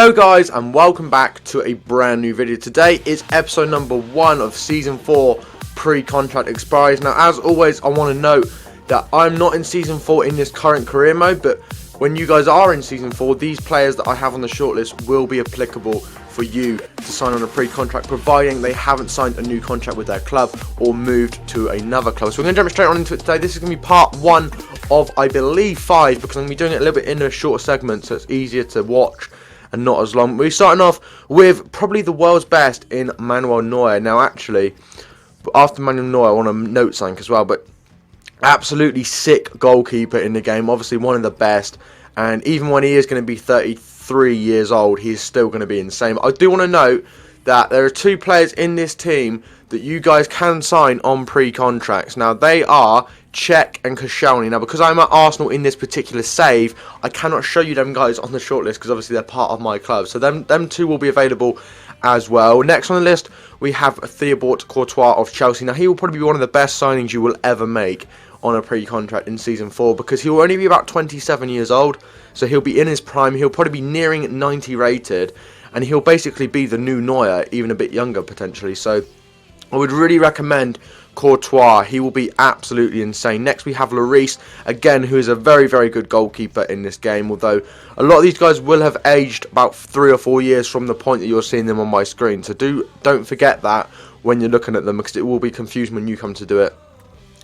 Hello guys and welcome back to a brand new video. Today is episode number 1 of season 4 pre-contract expiries. Now as always I want to note that I'm not in season 4 in this current career mode, but when you guys are in season 4, these players that I have on the shortlist will be applicable for you to sign on a pre-contract, providing they haven't signed a new contract with their club or moved to another club. So we're going to jump straight on into it today. This is going to be part 1 of, I believe, 5, because I'm going to be doing it a little bit in a shorter segment so it's easier to watch and not as long. We're starting off with probably the world's best in Manuel Neuer. Now actually, after Manuel Neuer I want to note something as well, but absolutely sick goalkeeper in the game, obviously one of the best, and even when he is going to be 33 years old, he's still going to be insane. I do want to note that there are 2 players in this team that you guys can sign on pre-contracts. Now they are Pique and Koscielny. Now because I'm at Arsenal in this particular save, I cannot show you them guys on the shortlist because obviously they're part of my club. So them 2 will be available as well. Next on the list we have Theobald Courtois of Chelsea. Now he will probably be one of the best signings you will ever make on a pre-contract in season 4 because he will only be about 27 years old, so he'll be in his prime. He'll probably be nearing 90 rated, and he'll basically be the new Neuer, even a bit younger potentially. So I would really recommend Courtois. He will be absolutely insane. Next we have Larice, again, who is a very, very good goalkeeper in this game, although a lot of these guys will have aged about 3 or 4 years from the point that you're seeing them on my screen. So don't forget that when you're looking at them, because it will be confusing when you come to do it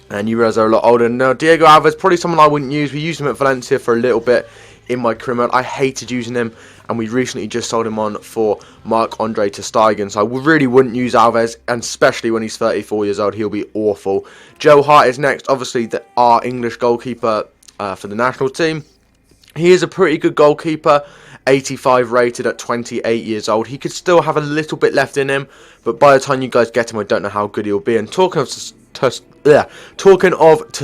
and you realise they're a lot older. Now Diego Alves, probably someone I wouldn't use. We used him at Valencia for a little bit in my career mode. I hated using him, and we recently just sold him on for Marc-Andre ter Stegen, so I really wouldn't use Alves, and especially when he's 34 years old, he'll be awful. Hart is next, obviously our English goalkeeper for the national team. He is a pretty good goalkeeper, 85 rated at 28 years old. He could still have a little bit left in him, but by the time you guys get him, I don't know how good he'll be. And talking of ter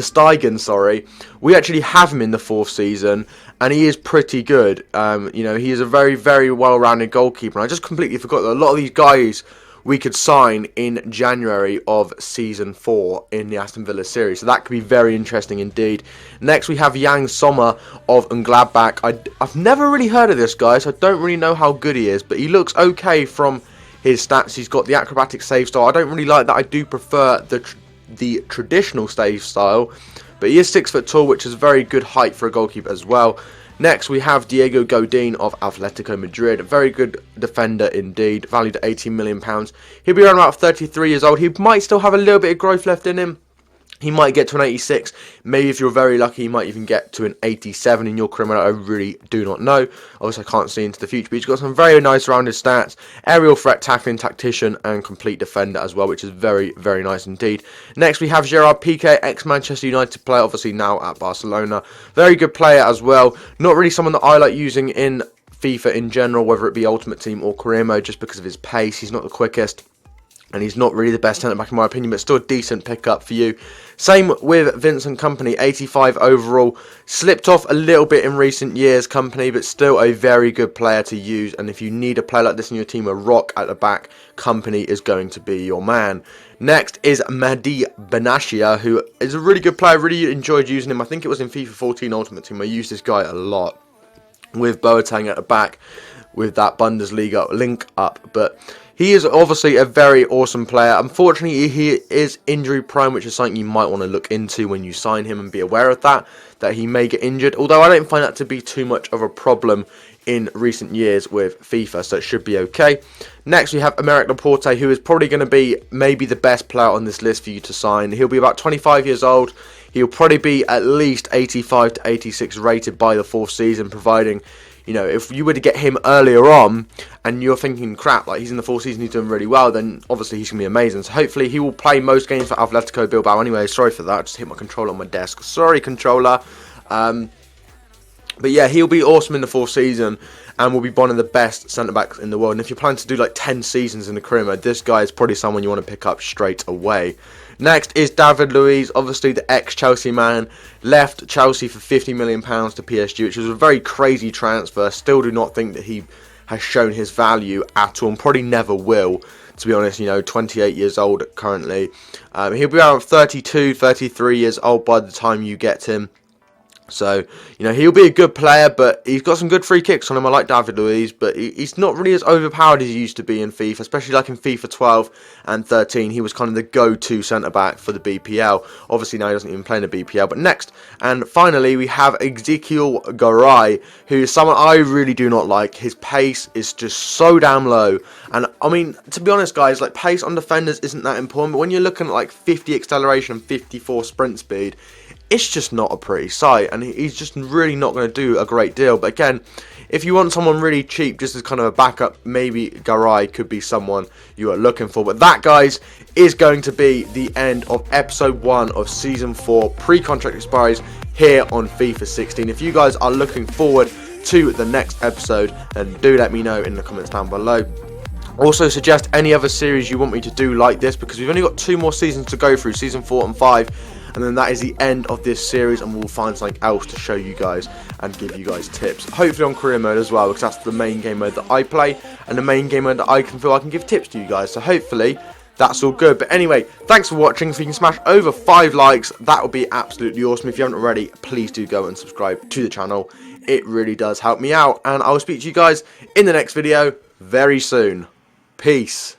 Stegen, we actually have him in the 4th season, and he is pretty good. You know, he is a very, very well-rounded goalkeeper. And I just completely forgot that a lot of these guys we could sign in January of season 4 in the Aston Villa series, so that could be very interesting indeed. Next we have Jan Sommer of Gladbach. I've never really heard of this guy, so I don't really know how good he is, but he looks okay from his stats. He's got the acrobatic save style. I don't really like that. I do prefer the traditional save style, but he is 6 foot tall, which is very good height for a goalkeeper as well. Next we have Diego Godin of Athletico Madrid, a very good defender indeed, valued at £18 million. He'll be around about 33 years old. He might still have a little bit of growth left in him. He might get to an 86, maybe if you're very lucky, he might even get to an 87 in your career mode. I really do not know. Obviously, I can't see into the future, but he's got some very nice rounded stats. Aerial threat, tackling, tactician, and complete defender as well, which is very, very nice indeed. Next, we have Gerard, Pique, ex-Manchester United player, obviously now at Barcelona. Very good player as well. Not really someone that I like using in FIFA in general, whether it be Ultimate Team or career mode, just because of his pace. He's not the quickest, and he's not really the best centre-back in my opinion, but still a decent pickup for you. Same with Vincent Kompany, 85 overall. Slipped off a little bit in recent years, Kompany, but still a very good player to use. And if you need a player like this in your team, a rock at the back, Kompany is going to be your man. Next is Maddy Benattia, who is a really good player. Really enjoyed using him. I think it was in FIFA 14 Ultimate Team. I used this guy a lot with Boateng at the back with that Bundesliga link up, but he is obviously a very awesome player. Unfortunately, he is injury prone, which is something you might want to look into when you sign him and be aware of that he may get injured. Although I don't find that to be too much of a problem in recent years with FIFA, so it should be okay. Next, we have Aymeric Laporte, who is probably going to be maybe the best player on this list for you to sign. He'll be about 25 years old. He'll probably be at least 85 to 86 rated by the 4th season, providing, you know, if you were to get him earlier on and you're thinking, crap, like he's in the 4th season, he's doing really well, then obviously he's going to be amazing. So hopefully he will play most games for Atletico Bilbao anyway. Sorry for that, I just hit my controller on my desk. Sorry, controller. But yeah, he'll be awesome in the 4th season and will be one of the best centre-backs in the world. And if you're planning to do like 10 seasons in the career mode, this guy is probably someone you want to pick up straight away. Next is David Luiz, obviously the ex-Chelsea man, left Chelsea for £50 million to PSG, which was a very crazy transfer. Still do not think that he has shown his value at all, and probably never will, to be honest. You know, 28 years old currently. He'll be around 32, 33 years old by the time you get him. So, you know, he'll be a good player, but he's got some good free kicks on him. I like David Luiz, but he's not really as overpowered as he used to be in FIFA, especially like in FIFA 12 and 13. He was kind of the go-to centre-back for the BPL. Obviously, now he doesn't even play in the BPL. But next, and finally, we have Ezekiel Garay, who is someone I really do not like. His pace is just so damn low. And, I mean, to be honest, guys, like, pace on defenders isn't that important. But when you're looking at, like, 50 acceleration and 54 sprint speed, it's just not a pretty sight, and he's just really not going to do a great deal. But again, if you want someone really cheap just as kind of a backup, maybe Garay could be someone you are looking for. But that, guys, is going to be the end of episode 1 of season 4 pre-contract expiries here on FIFA 16. If you guys are looking forward to the next episode, then do let me know in the comments down below. Also, suggest any other series you want me to do like this, because we've only got 2 more seasons to go through, season 4 and 5. And then that is the end of this series, and we'll find something else to show you guys and give you guys tips. Hopefully on career mode as well, because that's the main game mode that I play and the main game mode that I can give tips to you guys. So hopefully that's all good. But anyway, thanks for watching. If you can smash over 5 likes, that would be absolutely awesome. If you haven't already, please do go and subscribe to the channel. It really does help me out. And I'll speak to you guys in the next video very soon. Peace.